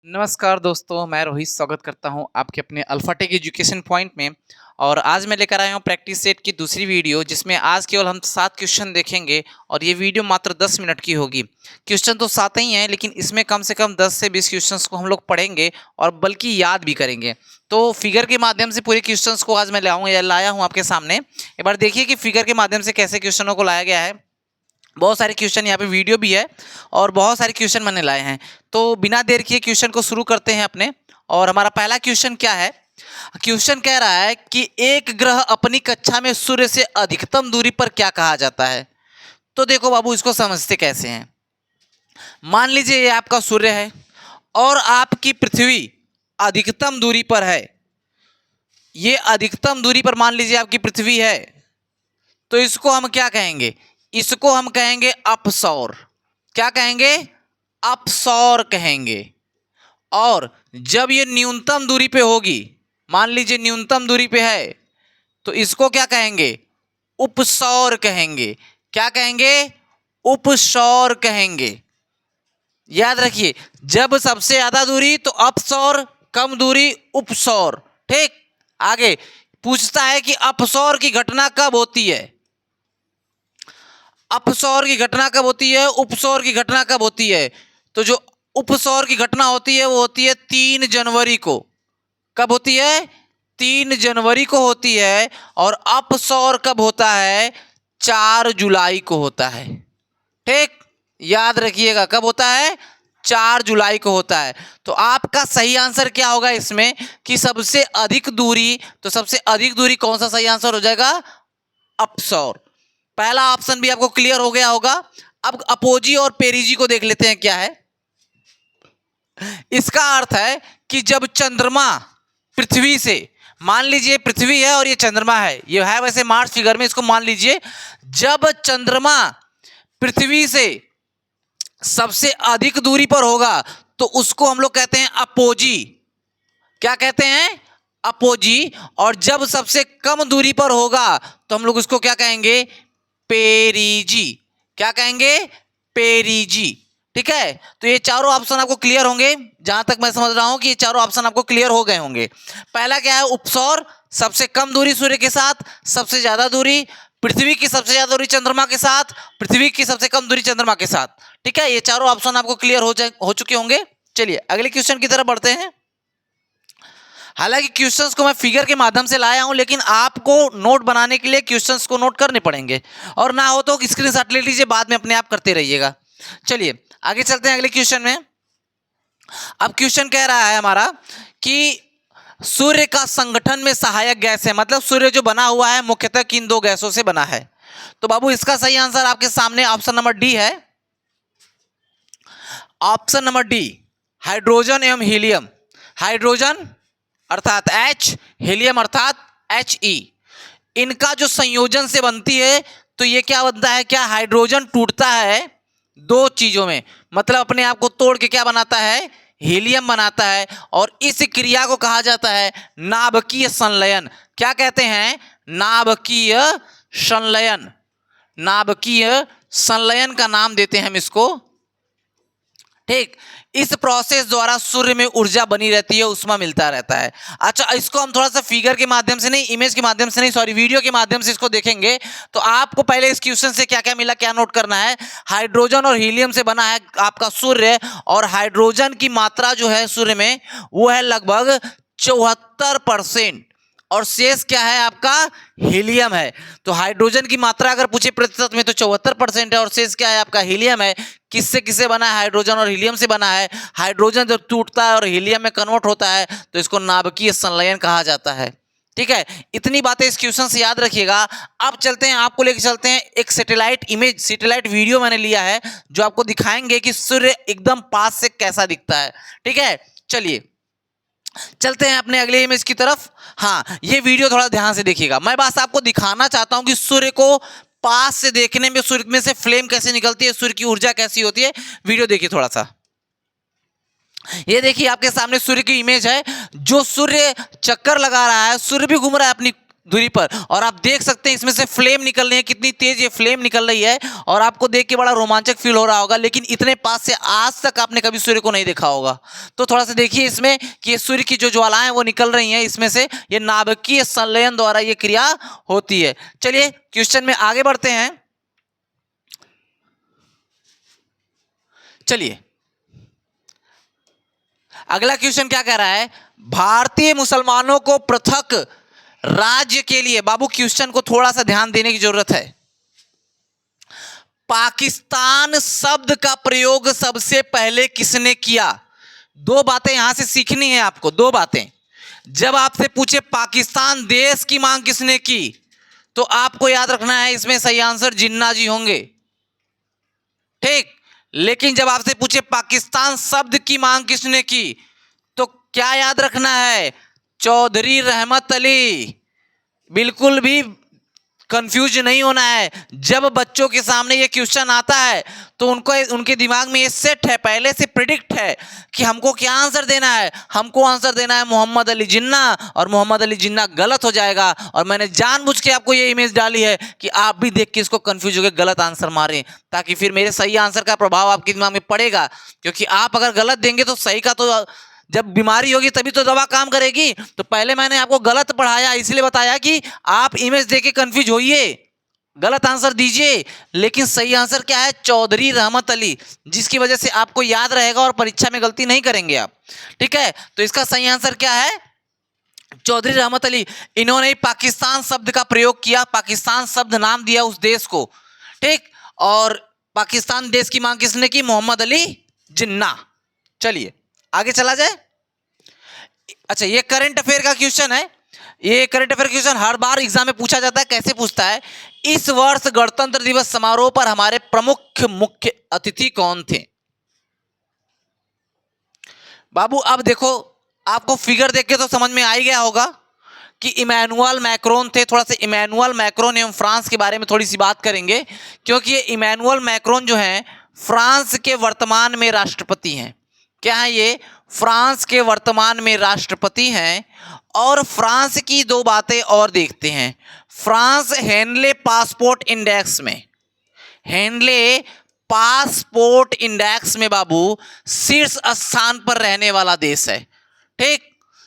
नमस्कार दोस्तों, मैं रोहित स्वागत करता हूं आपके अपने अल्फाटेक एजुकेशन पॉइंट में। और आज मैं लेकर आया हूं प्रैक्टिस सेट की दूसरी वीडियो, जिसमें आज केवल हम 7 क्वेश्चन देखेंगे और ये वीडियो मात्र 10 मिनट की होगी। क्वेश्चन तो 7 ही हैं, लेकिन इसमें कम से कम 10 से 20 क्वेश्चंस को हम लोग पढ़ेंगे और बल्कि याद भी करेंगे। तो फिगर के माध्यम से पूरे क्वेश्चंस को आज मैं लाया हूँ आपके सामने। एक बार देखिए कि फिगर के माध्यम से कैसे क्वेश्चनों को लाया गया है। बहुत सारे क्वेश्चन यहाँ पे वीडियो भी है और बहुत सारे क्वेश्चन मैंने लाए हैं। तो बिना देर किए क्वेश्चन को शुरू करते हैं अपने। और हमारा पहला क्वेश्चन क्या है? क्वेश्चन कह रहा है कि एक ग्रह अपनी कक्षा में सूर्य से अधिकतम दूरी पर क्या कहा जाता है। तो देखो बाबू, इसको समझते कैसे हैं। मान लीजिए ये आपका सूर्य है और आपकी पृथ्वी अधिकतम दूरी पर है। ये अधिकतम दूरी पर मान लीजिए आपकी पृथ्वी है, तो इसको हम क्या कहेंगे? इसको हम कहेंगे अपसौर। क्या कहेंगे? अपसौर कहेंगे। और जब ये न्यूनतम दूरी पे होगी, मान लीजिए न्यूनतम दूरी पे है, तो इसको क्या कहेंगे? उपसौर कहेंगे। क्या कहेंगे? उपसौर कहेंगे। याद रखिए, जब सबसे ज्यादा दूरी तो अपसौर, कम दूरी उपसौर। ठीक। आगे पूछता है कि अपसौर की घटना कब होती है? अपसौर की घटना कब होती है, उपसौर की घटना कब होती है? तो जो उपसौर की घटना होती है वो होती है 3 जनवरी को। कब होती है? 3 जनवरी को होती है। और अपसौर कब होता है? 4 जुलाई को होता है। ठीक, याद रखिएगा, कब होता है? 4 जुलाई को होता है। तो आपका सही आंसर क्या होगा इसमें कि सबसे अधिक दूरी, तो सबसे अधिक दूरी कौन सा सही आंसर हो जाएगा? अपसौर। पहला ऑप्शन भी आपको क्लियर हो गया होगा। अब अपोजी और पेरिजी को देख लेते हैं क्या है। इसका अर्थ है कि जब चंद्रमा पृथ्वी से, मान लीजिए पृथ्वी है और ये चंद्रमा है, ये है वैसे मार्स फिगर में, इसको मान लीजिए जब चंद्रमा पृथ्वी से सबसे अधिक दूरी पर होगा तो उसको हम लोग कहते हैं अपोजी। क्या कहते हैं? अपोजी। और जब सबसे कम दूरी पर होगा तो हम लोग उसको क्या कहेंगे? पेरिजी। क्या कहेंगे? पेरिजी। ठीक है। तो ये चारों ऑप्शन आपको क्लियर होंगे, जहां तक मैं समझ रहा हूं कि ये चारों ऑप्शन आपको क्लियर हो गए होंगे। पहला क्या है? उपसौर, सबसे कम दूरी सूर्य के साथ, सबसे ज्यादा दूरी पृथ्वी की, सबसे ज्यादा दूरी चंद्रमा के साथ, पृथ्वी की सबसे कम दूरी चंद्रमा के साथ। ठीक है, ये चारों ऑप्शन आपको क्लियर हो चुके होंगे। चलिए अगले क्वेश्चन की तरफ बढ़ते हैं। हालांकि क्वेश्चंस को मैं फिगर के माध्यम से लाया हूं, लेकिन आपको नोट बनाने के लिए क्वेश्चंस को नोट करने पड़ेंगे, और ना हो तो स्क्रीनशॉट ले लीजिए, बाद में अपने आप करते रहिएगा। चलिए आगे चलते हैं अगले क्वेश्चन में। अब क्वेश्चन कह रहा है हमारा कि सूर्य का संगठन में सहायक गैस है, मतलब सूर्य जो बना हुआ है मुख्यतः किन 2 गैसों से बना है? तो बाबू इसका सही आंसर आपके सामने ऑप्शन नंबर डी है। ऑप्शन नंबर डी, हाइड्रोजन एवं हीलियम। हाइड्रोजन अर्थात H, हीलियम अर्थात He, इनका जो संयोजन से बनती है, तो ये क्या बनता है? क्या हाइड्रोजन टूटता है 2 चीजों में, मतलब अपने आप को तोड़ के क्या बनाता है? हीलियम बनाता है। और इस क्रिया को कहा जाता है नाभिकीय संलयन। क्या कहते हैं? नाभिकीय संलयन। नाभिकीय संलयन का नाम देते हैं हम इसको। ठीक, इस प्रोसेस द्वारा सूर्य में ऊर्जा बनी रहती है, उष्मा मिलता रहता है। अच्छा, इसको हम थोड़ा सा फिगर के माध्यम से नहीं, इमेज के माध्यम से नहीं, सॉरी वीडियो के माध्यम से इसको देखेंगे तो आपको पहले इस क्वेश्चन से क्या क्या मिला, क्या नोट करना है। हाइड्रोजन और हीलियम से बना है आपका सूर्य, और हाइड्रोजन की मात्रा जो है सूर्य में वो है लगभग 74%, और शेष क्या है आपका? हीलियम है। तो हाइड्रोजन की मात्रा अगर पूछे प्रतिशत में तो 74% है, और शेष क्या है आपका? हीलियम है। किससे किससे बना है? हाइड्रोजन और हीलियम से बना है। हाइड्रोजन जब टूटता है और हीलियम में कन्वर्ट होता है तो इसको नाभिकीय संलयन कहा जाता है। ठीक है, इतनी बातें इस क्वेश्चन से याद रखिएगा। अब चलते हैं, आपको लेकर चलते हैं एक सैटेलाइट इमेज, सैटेलाइट वीडियो मैंने लिया है जो आपको दिखाएंगे कि सूर्य एकदम पास से कैसा दिखता है। ठीक है, चलिए चलते हैं अपने अगले इमेज की तरफ। हाँ, ये वीडियो थोड़ा ध्यान से देखिएगा। मैं बस आपको दिखाना चाहता हूं कि सूर्य को पास से देखने में सूर्य में से फ्लेम कैसे निकलती है, सूर्य की ऊर्जा कैसी होती है। वीडियो देखिए थोड़ा सा। ये देखिए आपके सामने सूर्य की इमेज है, जो सूर्य चक्कर लगा रहा है, सूर्य भी घूम रहा है अपनी दूरी पर, और आप देख सकते हैं इसमें से फ्लेम निकल रही है, कितनी तेज ये फ्लेम निकल रही है, और आपको देख के बड़ा रोमांचक फील हो रहा होगा। लेकिन इतने पास से आज तक आपने कभी सूर्य को नहीं देखा होगा। तो थोड़ा सा देखिए इसमें कि ये सूर्य की जो ज्वालाएं वो निकल रही हैं, इसमें से ये नाभिकीय संलयन द्वारा ये क्रिया होती है। चलिए क्वेश्चन में आगे बढ़ते हैं। चलिए अगला क्वेश्चन क्या कह रहा है, भारतीय मुसलमानों को पृथक राज्य के लिए, बाबू क्वेश्चन को थोड़ा सा ध्यान देने की जरूरत है। पाकिस्तान शब्द का प्रयोग सबसे पहले किसने किया? दो बातें यहां से सीखनी है आपको, दो बातें। जब आपसे पूछे पाकिस्तान देश की मांग किसने की, तो आपको याद रखना है इसमें सही आंसर जिन्ना जी होंगे, ठीक। लेकिन जब आपसे पूछे पाकिस्तान शब्द की मांग किसने की, तो क्या याद रखना है? चौधरी रहमत अली। बिल्कुल भी कंफ्यूज नहीं होना है। जब बच्चों के सामने ये क्वेश्चन आता है तो उनके दिमाग में ये सेट है, पहले से प्रिडिक्ट है कि हमको क्या आंसर देना है। हमको आंसर देना है मोहम्मद अली जिन्ना, और मोहम्मद अली जिन्ना गलत हो जाएगा। और मैंने जानबूझ के आपको ये इमेज डाली है कि आप भी देख के इसको कंफ्यूज होकर गलत आंसर मारें, ताकि फिर मेरे सही आंसर का प्रभाव आपके दिमाग में पड़ेगा। क्योंकि आप अगर गलत देंगे तो सही का, तो जब बीमारी होगी तभी तो दवा काम करेगी। तो पहले मैंने आपको गलत पढ़ाया, इसलिए बताया कि आप इमेज देख के कंफ्यूज होइए, गलत आंसर दीजिए। लेकिन सही आंसर क्या है? चौधरी रहमत अली, जिसकी वजह से आपको याद रहेगा और परीक्षा में गलती नहीं करेंगे आप, ठीक है। तो इसका सही आंसर क्या है? चौधरी रहमत अली। इन्होंने पाकिस्तान शब्द का प्रयोग किया, पाकिस्तान शब्द नाम दिया उस देश को, ठीक। और पाकिस्तान देश की मांग किसने की? मोहम्मद अली जिन्ना। चलिए आगे चला जाए। अच्छा, ये करंट अफेयर का क्वेश्चन है। ये करंट अफेयर क्वेश्चन हर बार एग्जाम में पूछा जाता है। कैसे पूछता है? इस वर्ष गणतंत्र दिवस समारोह पर हमारे प्रमुख मुख्य अतिथि कौन थे? बाबू अब देखो, आपको फिगर देख के तो समझ में आ ही गया होगा कि इमैनुअल मैक्रोन थे। थोड़ा सा इमैनुअल मैक्रोन एवं फ्रांस के बारे में थोड़ी सी बात करेंगे, क्योंकि ये इमैनुअल मैक्रोन जो है फ्रांस के वर्तमान में राष्ट्रपति हैं। क्या है ये? फ्रांस के वर्तमान में राष्ट्रपति हैं। और फ्रांस की दो बातें और देखते हैं। फ्रांस हेनले पासपोर्ट इंडेक्स में, हेनले पासपोर्ट इंडेक्स में बाबू शीर्ष स्थान पर रहने वाला देश है, ठीक।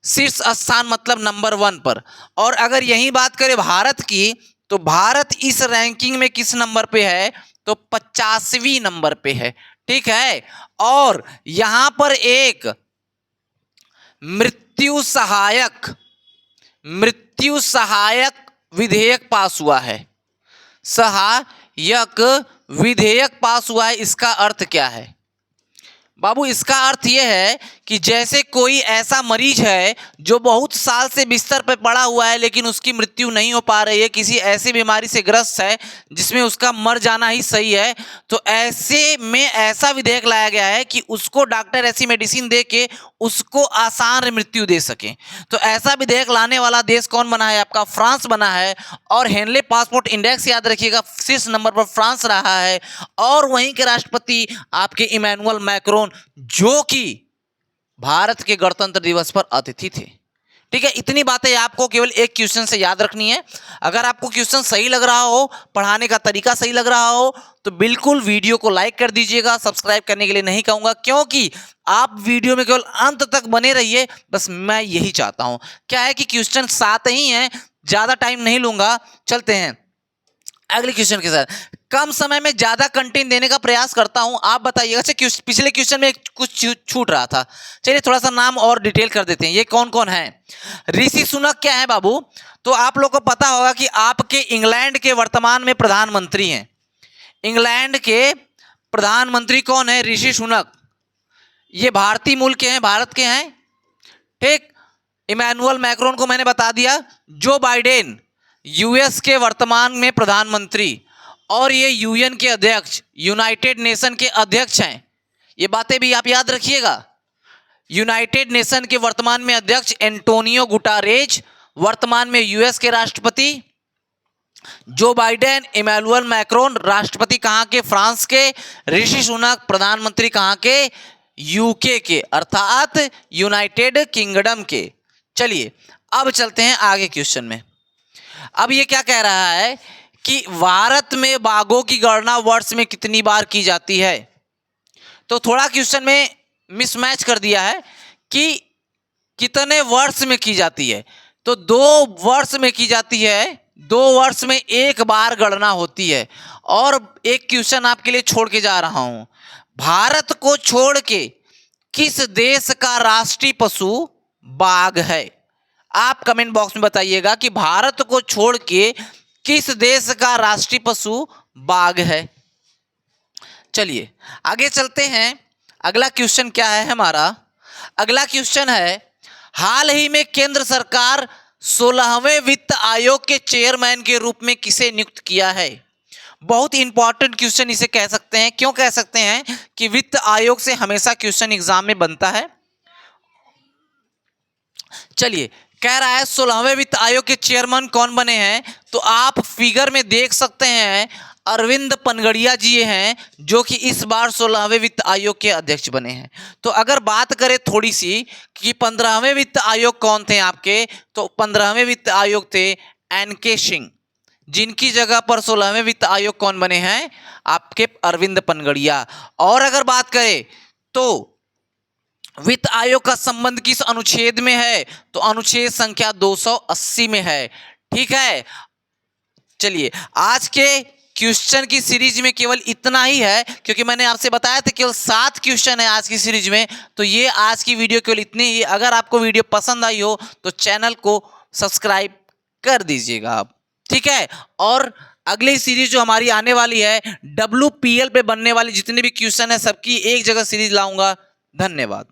शीर्ष स्थान मतलब नंबर 1 पर। और अगर यही बात करें भारत की, तो भारत इस रैंकिंग में किस नंबर पे है? तो 50वीं नंबर पे है, ठीक है। और यहां पर एक मृत्यु सहायक विधेयक पास हुआ है। सहायक विधेयक पास हुआ है। इसका अर्थ क्या है बाबू? इसका अर्थ यह है कि जैसे कोई ऐसा मरीज है जो बहुत साल से बिस्तर पर पड़ा हुआ है लेकिन उसकी मृत्यु नहीं हो पा रही है, किसी ऐसी बीमारी से ग्रस्त है जिसमें उसका मर जाना ही सही है, तो ऐसे में ऐसा विधेयक लाया गया है कि उसको डॉक्टर ऐसी मेडिसिन दे के उसको आसान मृत्यु दे सके। तो ऐसा विधेयक लाने वाला देश कौन बना है? आपका फ्रांस बना है। और हेनले पासपोर्ट इंडेक्स याद रखिएगा, शीर्ष नंबर पर फ्रांस रहा है। और वहीं के राष्ट्रपति आपके इमैनुअल मैक्रोन, जो कि भारत के गणतंत्र दिवस पर अतिथि थे, ठीक है। इतनी बातें आपको केवल एक क्वेश्चन से याद रखनी है। अगर आपको क्वेश्चन सही लग रहा हो, पढ़ाने का तरीका सही लग रहा हो, तो बिल्कुल वीडियो को लाइक कर दीजिएगा। सब्सक्राइब करने के लिए नहीं कहूंगा, क्योंकि आप वीडियो में केवल अंत तक बने रहिए, बस मैं यही चाहता हूं। क्या है कि क्वेश्चन 7 ही हैं, ज्यादा टाइम नहीं लूंगा। चलते हैं अगले क्वेश्चन के साथ। कम समय में ज्यादा कंटेंट देने का प्रयास करता हूं, आप बताइए। अच्छा, पिछले क्वेश्चन में कुछ छूट रहा था, चलिए थोड़ा सा नाम और डिटेल कर देते हैं। ये कौन कौन है? ऋषि सुनक क्या है बाबू? तो आप लोग को पता होगा कि आपके इंग्लैंड के वर्तमान में प्रधानमंत्री हैं। इंग्लैंड के प्रधानमंत्री कौन है? ऋषि सुनक। ये भारतीय मूल के हैं, भारत के हैं, ठीक। इमैनुअल मैक्रोन को मैंने बता दिया। जो बाइडेन यूएस के वर्तमान में प्रधानमंत्री, और ये यूएन के अध्यक्ष, यूनाइटेड नेशन के अध्यक्ष हैं। ये बातें भी आप याद रखिएगा। यूनाइटेड नेशन के वर्तमान में अध्यक्ष एंटोनियो गुटारेज, वर्तमान में यूएस के राष्ट्रपति। जो बाइडेन, इमैनुअल मैक्रोन राष्ट्रपति कहां के? फ्रांस के। ऋषि सुनक प्रधानमंत्री कहां के? यूके के, अर्थात यूनाइटेड किंगडम के। चलिए अब चलते हैं आगे क्वेश्चन में। अब ये क्या कह रहा है कि भारत में बाघों की गणना वर्ष में कितनी बार की जाती है। तो थोड़ा क्वेश्चन में मिसमैच कर दिया है कि कितने वर्ष में की जाती है। तो 2 वर्ष में की जाती है, 2 वर्ष में एक बार गणना होती है। और एक क्वेश्चन आपके लिए छोड़ के जा रहा हूं, भारत को छोड़ के किस देश का राष्ट्रीय पशु बाघ है। आप कमेंट बॉक्स में बताइएगा कि भारत को छोड़ के किस देश का राष्ट्रीय पशु बाघ है। चलिए आगे चलते हैं। अगला क्वेश्चन क्या है हमारा, अगला क्वेश्चन है, हाल ही में केंद्र सरकार 16वें वित्त आयोग के चेयरमैन के रूप में किसे नियुक्त किया है। बहुत इंपॉर्टेंट क्वेश्चन इसे कह सकते हैं। क्यों कह सकते हैं कि वित्त आयोग से हमेशा क्वेश्चन एग्जाम में बनता है। चलिए कह रहा है 16वें वित्त आयोग के चेयरमैन कौन बने हैं। तो आप फिगर में देख सकते हैं अरविंद पनगड़िया जी हैं, जो कि इस बार 16वें वित्त आयोग के अध्यक्ष बने हैं। तो अगर बात करें थोड़ी सी कि 15वें वित्त आयोग कौन थे आपके, तो 15वें वित्त आयोग थे एन.के. सिंह, जिनकी जगह पर 16वें वित्त आयोग कौन बने हैं, आपके अरविंद पनगड़िया। और अगर बात करें तो वित्त आयोग का संबंध किस अनुच्छेद में है, तो अनुच्छेद संख्या 280 में है। ठीक है, चलिए आज के क्वेश्चन की सीरीज में केवल इतना ही है, क्योंकि मैंने आपसे बताया था केवल 7 क्वेश्चन है आज की सीरीज में। तो ये आज की वीडियो केवल इतनी ही। अगर आपको वीडियो पसंद आई हो तो चैनल को सब्सक्राइब कर दीजिएगा आप, ठीक है। और अगली सीरीज जो हमारी आने वाली है, WPL पे बनने वाली जितने भी क्वेश्चन है सबकी एक जगह सीरीज लाऊंगा। धन्यवाद।